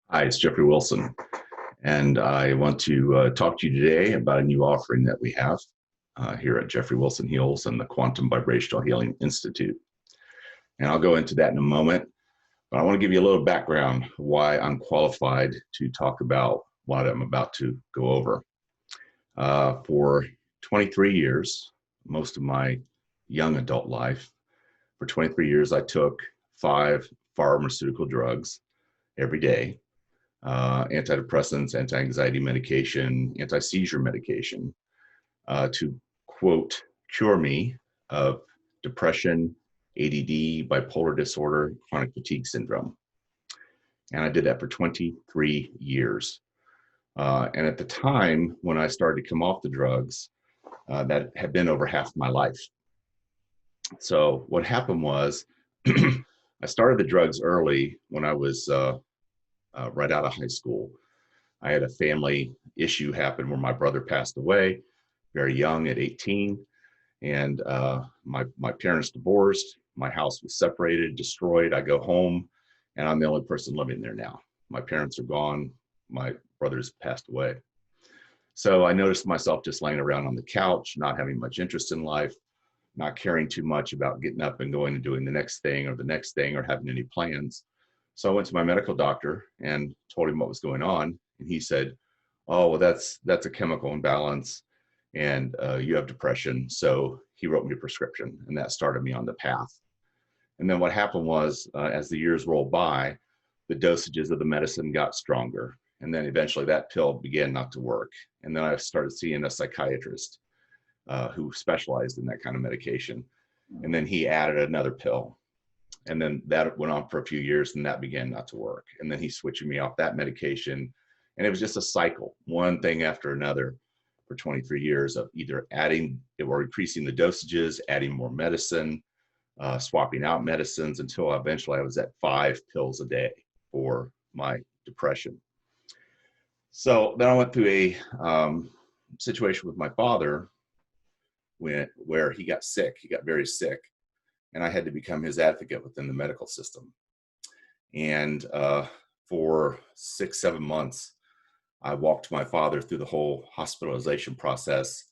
Hi, it's Jeffrey Wilson, and I want to talk to you today about a new offering that we have here at Jeffrey Wilson Heals and the Quantum Vibrational Healing Institute. And I'll go into that in a moment, but I want to give you a little background why I'm qualified to talk about what I'm about to go over. For 23 years, most of my young adult life, for 23 years, I took 5 pharmaceutical drugs every day. Antidepressants, anti-anxiety medication, anti-seizure medication to, quote, cure me of depression, ADD, bipolar disorder, chronic fatigue syndrome. And I did that for 23 years. And at the time when I started to come off the drugs, that had been over half my life. So what happened was I started the drugs early when I was right out of high school. I had a family issue happen where my brother passed away very young at 18, and my parents divorced. My house was separated, destroyed. I go home, and I'm the only person living there now. My parents are gone. My brother's passed away. So I noticed myself just laying around on the couch, not having much interest in life, not caring too much about getting up and going and doing the next thing or having any plans. So I went to my medical doctor and told him what was going on. And he said, "Oh, well, that's a chemical imbalance and you have depression." So he wrote me a prescription, and that started me on the path. And then what happened was, as the years rolled by, the dosages of the medicine got stronger. And then eventually that pill began not to work. And then I started seeing a psychiatrist who specialized in that kind of medication. And then he added another pill. And then that went on for a few years, and that began not to work. And then he switched me off that medication. And it was just a cycle, one thing after another for 23 years of either adding or increasing the dosages, adding more medicine, swapping out medicines until eventually I was at 5 pills a day for my depression. So then I went through a situation with my father where he got sick. He got very sick, and I had to become his advocate within the medical system. And for 6-7 months, I walked my father through the whole hospitalization process.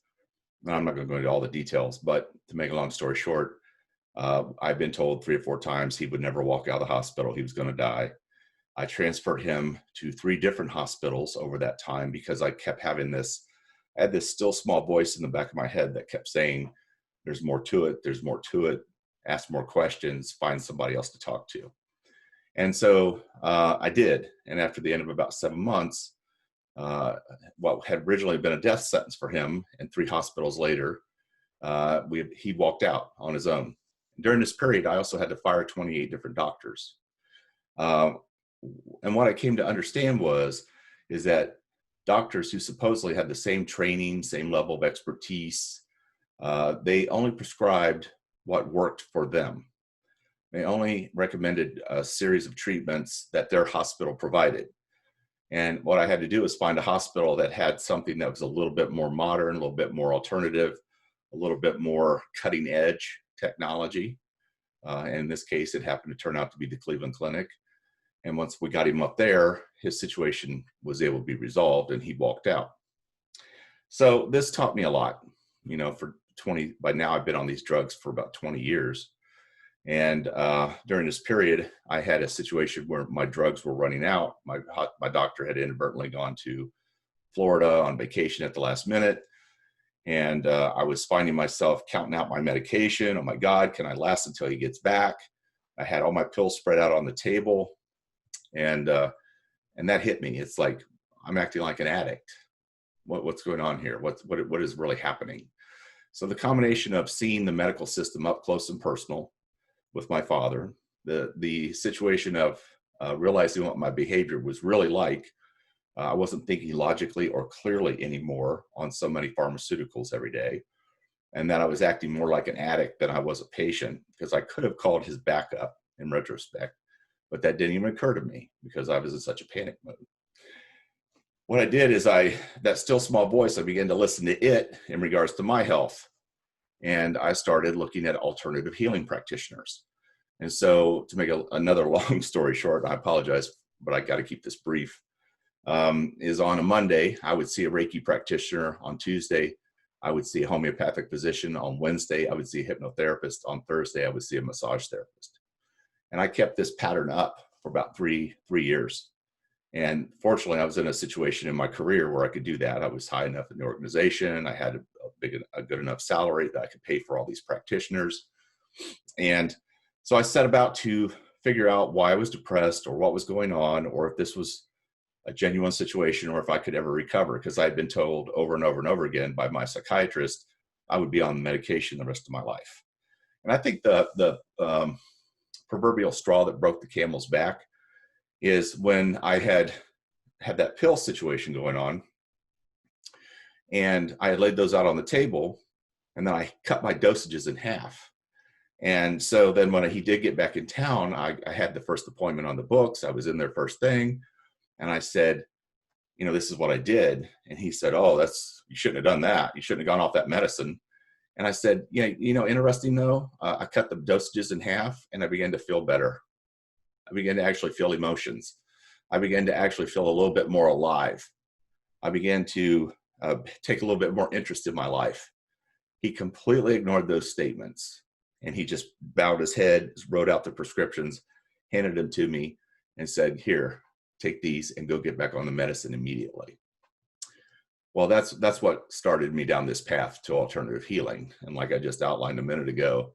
And I'm not going to go into all the details, but to make a long story short, I've been told 3 or 4 times he would never walk out of the hospital. He was going to die. I transferred him to 3 different hospitals over that time because I kept having I had this still small voice in the back of my head that kept saying, "There's more to it. There's more to it. Ask more questions, find somebody else to talk to." And so I did. And after the end of about 7 months, what had originally been a death sentence for him, and 3 hospitals later, he walked out on his own. During this period, I also had to fire 28 different doctors. And what I came to understand is that doctors who supposedly had the same training, same level of expertise, they only prescribed what worked for them. They only recommended a series of treatments that their hospital provided. And what I had to do was find a hospital that had something that was a little bit more modern, a little bit more alternative, a little bit more cutting edge technology. And in this case, it happened to turn out to be the Cleveland Clinic. And once we got him up there, his situation was able to be resolved and he walked out. So this taught me a lot, by now I've been on these drugs for about 20 years. And during this period, I had a situation where my drugs were running out. My doctor had inadvertently gone to Florida on vacation at the last minute. And I was finding myself counting out my medication. Oh my God, can I last until he gets back? I had all my pills spread out on the table. And that hit me. It's like, I'm acting like an addict. What's going on here? What is really happening? So the combination of seeing the medical system up close and personal with my father, the situation of realizing what my behavior was really like. I wasn't thinking logically or clearly anymore on so many pharmaceuticals every day. And that I was acting more like an addict than I was a patient, because I could have called his backup in retrospect, but that didn't even occur to me because I was in such a panic mode. What I did is that still small voice, I began to listen to it in regards to my health. And I started looking at alternative healing practitioners. And so to make another long story short, I apologize but I got to keep this brief, is on a Monday, I would see a Reiki practitioner. On Tuesday, I would see a homeopathic physician. On Wednesday, I would see a hypnotherapist. On Thursday, I would see a massage therapist. And I kept this pattern up for about three years. And fortunately, I was in a situation in my career where I could do that. I was high enough in the organization. I had a good enough salary that I could pay for all these practitioners. And so I set about to figure out why I was depressed or what was going on, or if this was a genuine situation, or if I could ever recover, because I had been told over and over and over again by my psychiatrist I would be on medication the rest of my life. And I think the proverbial straw that broke the camel's back is when I had that pill situation going on, and I had laid those out on the table, and then I cut my dosages in half. And so then when he did get back in town, I had the first appointment on the books. I was in there first thing. And I said, this is what I did. And he said, oh, you shouldn't have done that. You shouldn't have gone off that medicine. And I said, yeah, interesting though, I cut the dosages in half and I began to feel better. I began to actually feel emotions. I began to actually feel a little bit more alive. I began to take a little bit more interest in my life. He completely ignored those statements. And he just bowed his head, wrote out the prescriptions, handed them to me, and said, here, take these and go get back on the medicine immediately. Well, that's what started me down this path to alternative healing. And like I just outlined a minute ago,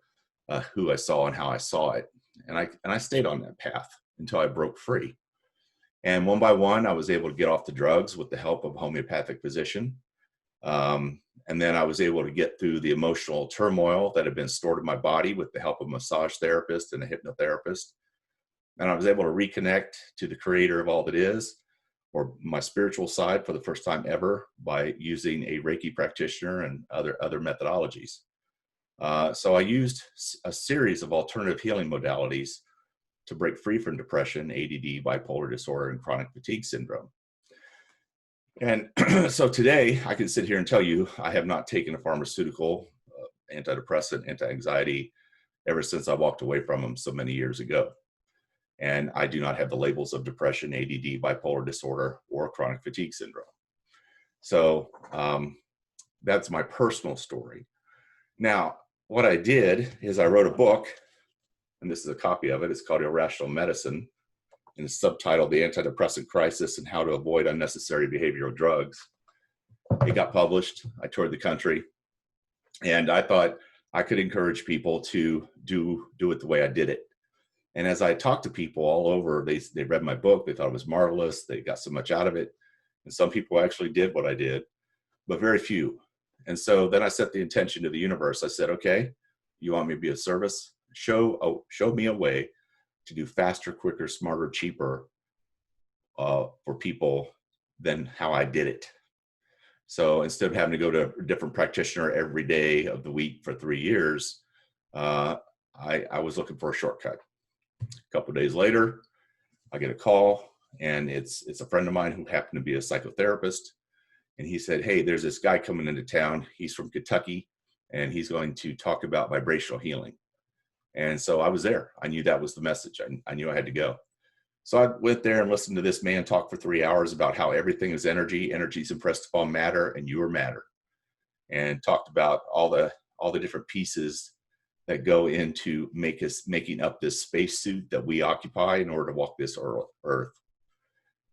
who I saw and how I saw it. And I stayed on that path until I broke free. And one by one, I was able to get off the drugs with the help of a homeopathic physician. And then I was able to get through the emotional turmoil that had been stored in my body with the help of a massage therapist and a hypnotherapist. And I was able to reconnect to the creator of all that is, or my spiritual side, for the first time ever by using a Reiki practitioner and other methodologies. So I used a series of alternative healing modalities to break free from depression, ADD, bipolar disorder, and chronic fatigue syndrome. And so today I can sit here and tell you I have not taken a pharmaceutical, antidepressant, anti-anxiety ever since I walked away from them so many years ago. And I do not have the labels of depression, ADD, bipolar disorder, or chronic fatigue syndrome. So that's my personal story. Now, what I did is I wrote a book, and this is a copy of it. It's called Irrational Medicine, and it's subtitled The Antidepressant Crisis and How to Avoid Unnecessary Behavioral Drugs. It got published. I toured the country, and I thought I could encourage people to do it the way I did it. And as I talked to people all over, they read my book. They thought it was marvelous. They got so much out of it. And some people actually did what I did, but very few. And so then I set the intention to the universe. I said, okay, you want me to be of service? Show me a way to do faster, quicker, smarter, cheaper for people than how I did it. So instead of having to go to a different practitioner every day of the week for 3 years, I was looking for a shortcut. A couple of days later, I get a call, and it's a friend of mine who happened to be a psychotherapist. And he said, hey, there's this guy coming into town. He's from Kentucky, and he's going to talk about vibrational healing. And so I was there. I knew that was the message. I knew I had to go. So I went there and listened to this man talk for 3 hours about how everything is energy. Energy is impressed upon matter, and you are matter. And talked about all the different pieces that go into making up this spacesuit that we occupy in order to walk this earth.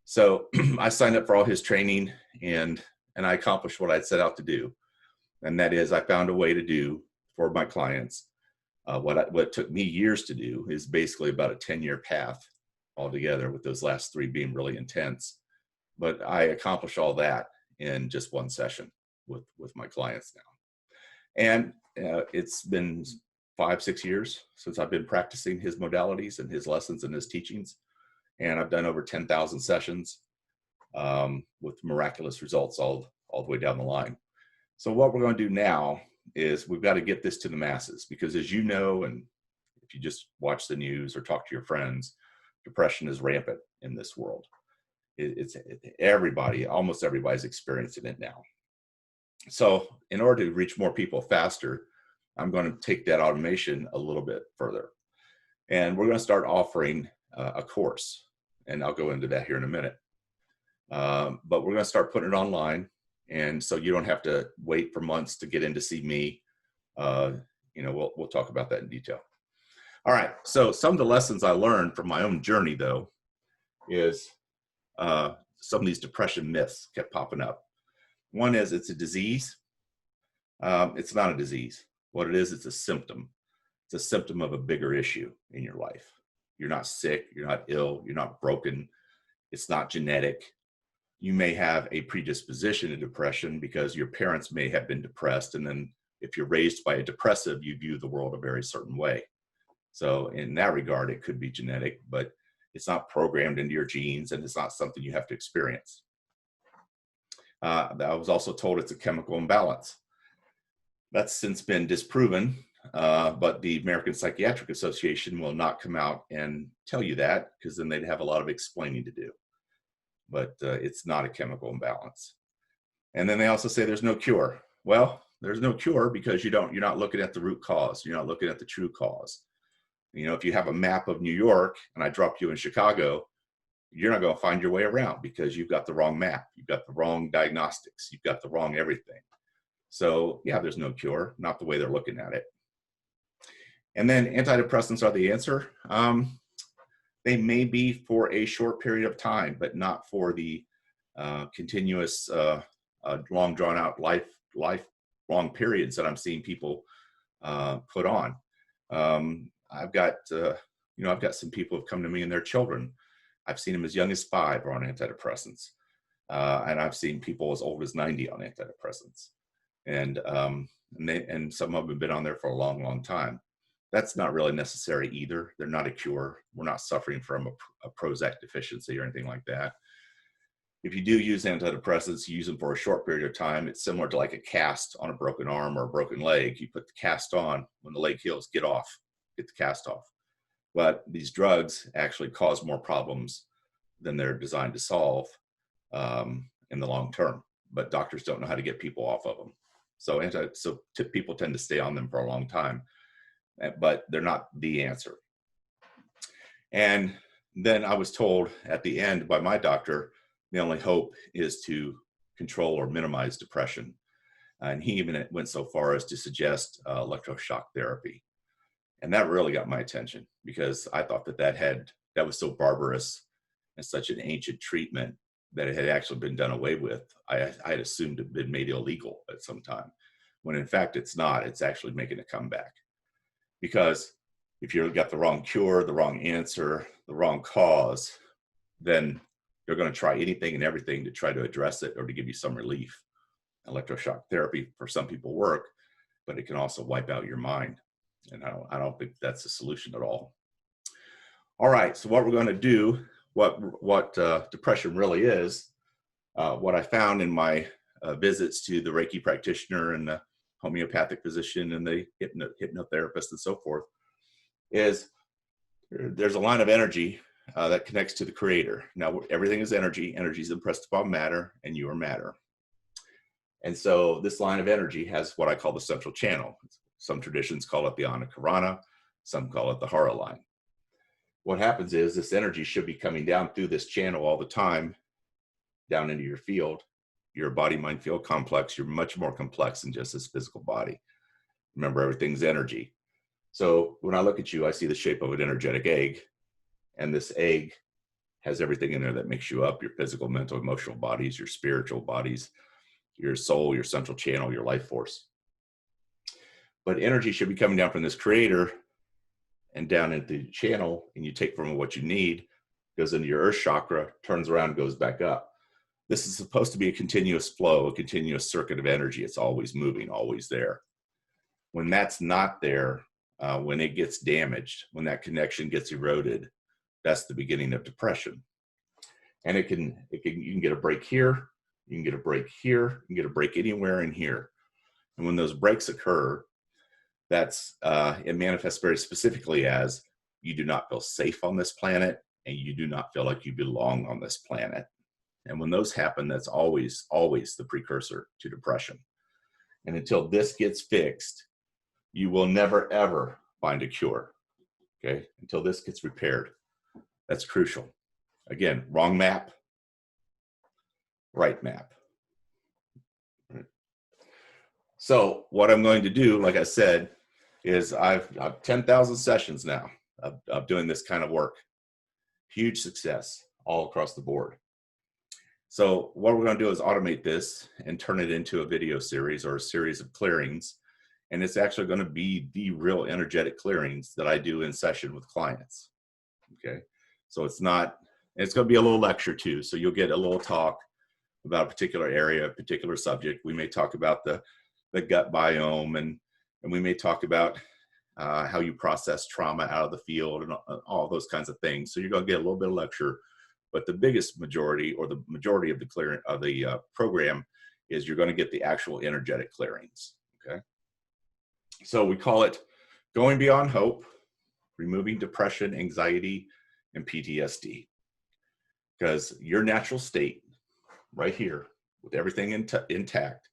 So I signed up for all his training, and I accomplished what I'd set out to do. And that is, I found a way to do for my clients what took me years to do is basically about a 10-year path altogether, with those last 3 being really intense. But I accomplished all that in just one session with my clients now. And it's been 5-6 years since I've been practicing his modalities and his lessons and his teachings. And I've done over 10,000 sessions with miraculous results all the way down the line. So what we're going to do now is we've got to get this to the masses, because as you know, and if you just watch the news or talk to your friends, depression is rampant in this world. Almost everybody's experiencing it now. So in order to reach more people faster, I'm going to take that automation a little bit further. And we're going to start offering a course. and I'll go into that here in a minute. But we're going to start putting it online, and so you don't have to wait for months to get in to see me. We'll talk about that in detail. All right, so some of the lessons I learned from my own journey, though, is some of these depression myths kept popping up. One is it's a disease. It's not a disease. What it is, it's a symptom. It's a symptom of a bigger issue in your life. You're not sick, you're not ill, you're not broken. It's not genetic. You may have a predisposition to depression because your parents may have been depressed, and then if you're raised by a depressive, you view the world a very certain way. So in that regard, it could be genetic, but it's not programmed into your genes, and it's not something you have to experience. I was also told it's a chemical imbalance. That's since been disproven, but the American Psychiatric Association will not come out and tell you that, because then they'd have a lot of explaining to do. But it's not a chemical imbalance. And then they also say there's no cure. Well, there's no cure because you're not looking at the root cause. You're not looking at the true cause. If you have a map of New York and I drop you in Chicago, you're not going to find your way around because you've got the wrong map. You've got the wrong diagnostics. You've got the wrong everything. So yeah, there's no cure, not the way they're looking at it. And then antidepressants are the answer. They may be for a short period of time, but not for the continuous, long drawn out lifelong periods that I'm seeing people put on. I've got some people who've come to me and their children. I've seen them as young as 5 are on antidepressants. And I've seen people as old as 90 on antidepressants. And some of them have been on there for a long, long time. That's not really necessary either. They're not a cure. We're not suffering from a Prozac deficiency or anything like that. If you do use antidepressants, you use them for a short period of time. It's similar to like a cast on a broken arm or a broken leg. You put the cast on. When the leg heals, get the cast off. But these drugs actually cause more problems than they're designed to solve in the long term. But doctors don't know how to get people off of them. So people tend to stay on them for a long time, but they're not the answer. And then I was told at the end by my doctor, the only hope is to control or minimize depression. And he even went so far as to suggest electroshock therapy. And that really got my attention because I thought that was so barbarous and such an ancient treatment that it had actually been done away with. I had assumed it had been made illegal at some time, when in fact it's not. It's actually making a comeback. Because if you've got the wrong cure, the wrong answer, the wrong cause, then you're going to try anything and everything to try to address it or to give you some relief. Electroshock therapy for some people work, but it can also wipe out your mind. And I don't think that's a solution at all. All right, so what we're going to do, what depression really is, what I found in my visits to the Reiki practitioner and the homeopathic physician and the hypnotherapist and so forth, is there's a line of energy that connects to the creator. Now, everything is energy. Energy is impressed upon matter, and you are matter. And so this line of energy has what I call the central channel. Some traditions call it the Anakarana. Some call it the Hara line. What happens is this energy should be coming down through this channel all the time, down into your field. Your body-mind field complex. You're much more complex than just this physical body. Remember, everything's energy. So when I look at you, I see the shape of an energetic egg. And this egg has everything in there that makes you up: your physical, mental, emotional bodies, your spiritual bodies, your soul, your central channel, your life force. But energy should be coming down from this creator and down into the channel, and you take from what you need, goes into your earth chakra, turns around, goes back up. This is supposed to be a continuous flow, a continuous circuit of energy. It's always moving, always there. When that's not there, when it gets damaged, when that connection gets eroded, that's the beginning of depression. And you can get a break here, you can get a break here, you can get a break anywhere in here. And when those breaks occur, it manifests very specifically as you do not feel safe on this planet, and you do not feel like you belong on this planet. And when those happen, that's always, always the precursor to depression. And until this gets fixed, you will never, ever find a cure, okay? Until this gets repaired. That's crucial. Again, wrong map, right map. So what I'm going to do, like I said, is I've 10,000 sessions now of doing this kind of work. Huge success all across the board. So what we're going to do is automate this and turn it into a video series or a series of clearings. And it's actually going to be the real energetic clearings that I do in session with clients. Okay. So it's going to be a little lecture too. So you'll get a little talk about a particular area, a particular subject. We may talk about the gut biome, and we may talk about how you process trauma out of the field and all those kinds of things. So you're going to get a little bit of lecture, but the biggest majority, or the majority of the clearing of the program, is you're going to get the actual energetic clearings. Okay. So we call it Going Beyond Hope, Removing Depression, Anxiety, and PTSD. Because your natural state, right here, with everything intact,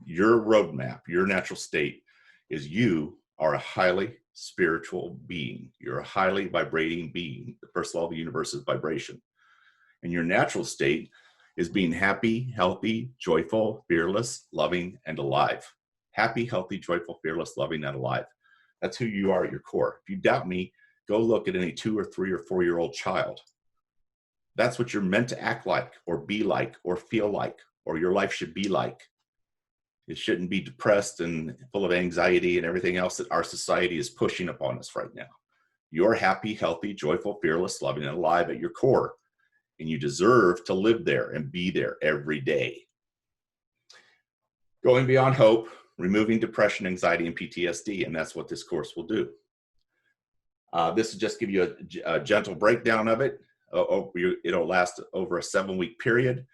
your roadmap, your natural state is you are a highly spiritual being. You're a highly vibrating being. The first law of the universe is vibration. And your natural state is being happy, healthy, joyful, fearless, loving, and alive. Happy, healthy, joyful, fearless, loving, and alive. That's who you are at your core. If you doubt me, go look at any 2 or 3 or 4-year-old child. That's what you're meant to act like, or be like, or feel like, or your life should be like. It shouldn't be depressed and full of anxiety and everything else that our society is pushing upon us right now. You're happy, healthy, joyful, fearless, loving, and alive at your core. And you deserve to live there and be there every day. Going beyond hope, removing depression, anxiety, and PTSD. And that's what this course will do. This will just give you a gentle breakdown of it. It'll last over a 7-week period.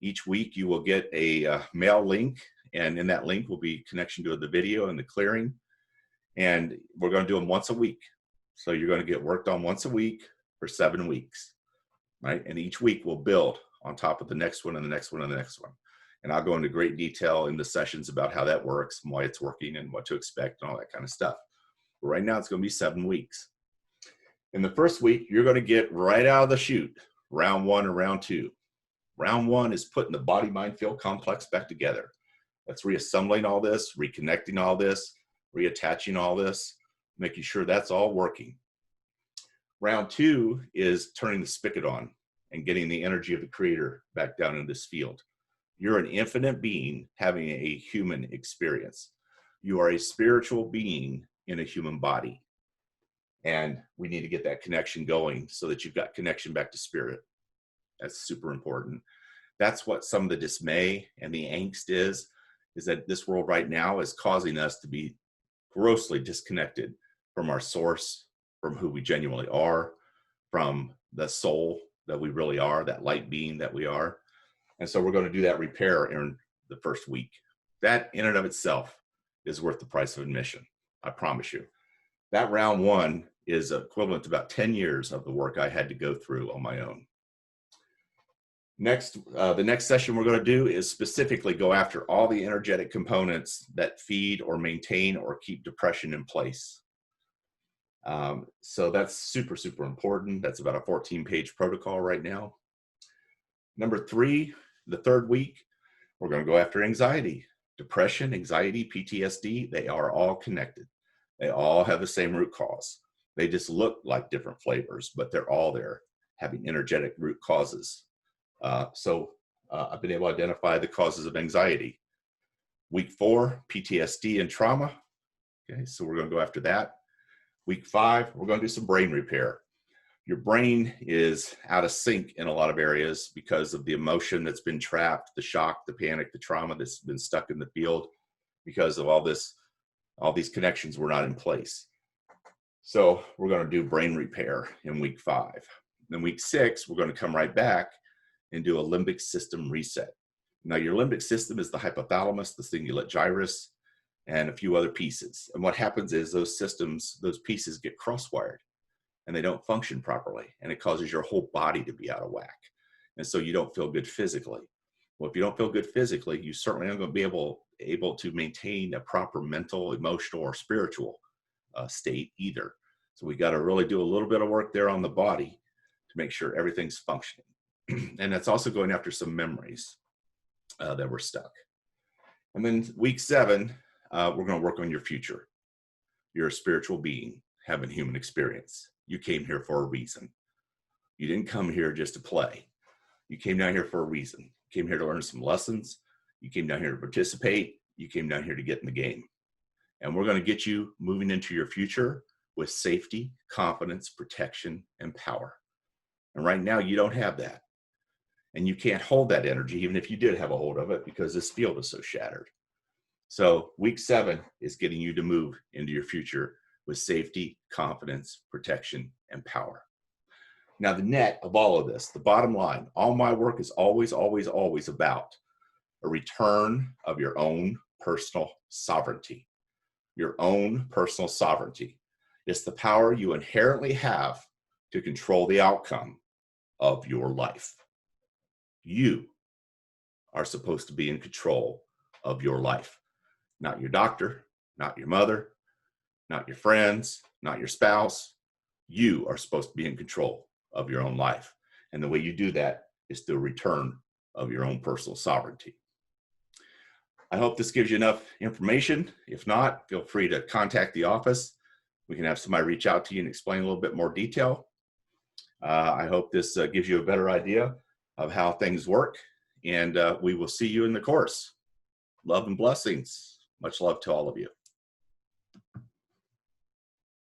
Each week you will get a mail link, and in that link will be connection to the video and the clearing. And we're going to do them once a week. So you're going to get worked on once a week for 7 weeks, right? And each week we'll build on top of the next one and the next one and the next one. And I'll go into great detail in the sessions about how that works and why it's working and what to expect and all that kind of stuff. But right now it's going to be 7 weeks. In the first week, you're going to get right out of the chute, round 1 and round 2. Round 1 is putting the body-mind field complex back together. That's reassembling all this, reconnecting all this, reattaching all this, making sure that's all working. Round 2 is turning the spigot on and getting the energy of the creator back down in this field. You're an infinite being having a human experience. You are a spiritual being in a human body. And we need to get that connection going so that you've got connection back to spirit. That's super important. That's what some of the dismay and the angst is that this world right now is causing us to be grossly disconnected from our source, from who we genuinely are, from the soul that we really are, that light being that we are. And so we're going to do that repair in the first week. That in and of itself is worth the price of admission. I promise you. That round 1 is equivalent to about 10 years of the work I had to go through on my own. Next, the next session we're going to do is specifically go after all the energetic components that feed or maintain or keep depression in place. So that's super, super important. That's about a 14-page protocol right now. Number 3, the third week, we're going to go after anxiety. Depression, anxiety, PTSD, they are all connected. They all have the same root cause. They just look like different flavors, but they're all there, having energetic root causes. So I've been able to identify the causes of anxiety. Week 4, PTSD and trauma. Okay, so we're going to go after that. Week 5, we're going to do some brain repair. Your brain is out of sync in a lot of areas because of the emotion that's been trapped, the shock, the panic, the trauma that's been stuck in the field because of all these connections were not in place. So we're going to do brain repair in week 5. Then week 6, we're going to come right back and do a limbic system reset. Now your limbic system is the hypothalamus, the cingulate gyrus, and a few other pieces. And what happens is those pieces get cross-wired and they don't function properly. And it causes your whole body to be out of whack. And so you don't feel good physically. Well, if you don't feel good physically, you certainly aren't going to be able to maintain a proper mental, emotional, or spiritual state either. So we got to really do a little bit of work there on the body make sure everything's functioning. And that's also going after some memories that were stuck. And then week 7, we're going to work on your future. You're a spiritual being having human experience. You came here for a reason. You didn't come here just to play. You came down here for a reason. You came here to learn some lessons. You came down here to participate. You came down here to get in the game. And we're going to get you moving into your future with safety, confidence, protection, and power. And right now, you don't have that. And you can't hold that energy, even if you did have a hold of it, because this field is so shattered. So week 7 is getting you to move into your future with safety, confidence, protection, and power. Now, the net of all of this, the bottom line, all my work is always, always, always about a return of your own personal sovereignty. Your own personal sovereignty. It's the power you inherently have to control the outcome of your life. You are supposed to be in control of your life. Not your doctor, not your mother, not your friends, not your spouse. You are supposed to be in control of your own life. And the way you do that is through a return of your own personal sovereignty. I hope this gives you enough information. If not, feel free to contact the office. We can have somebody reach out to you and explain a little bit more detail. I hope this gives you a better idea of how things work. And we will see you in the course. Love and blessings. Much love to all of you.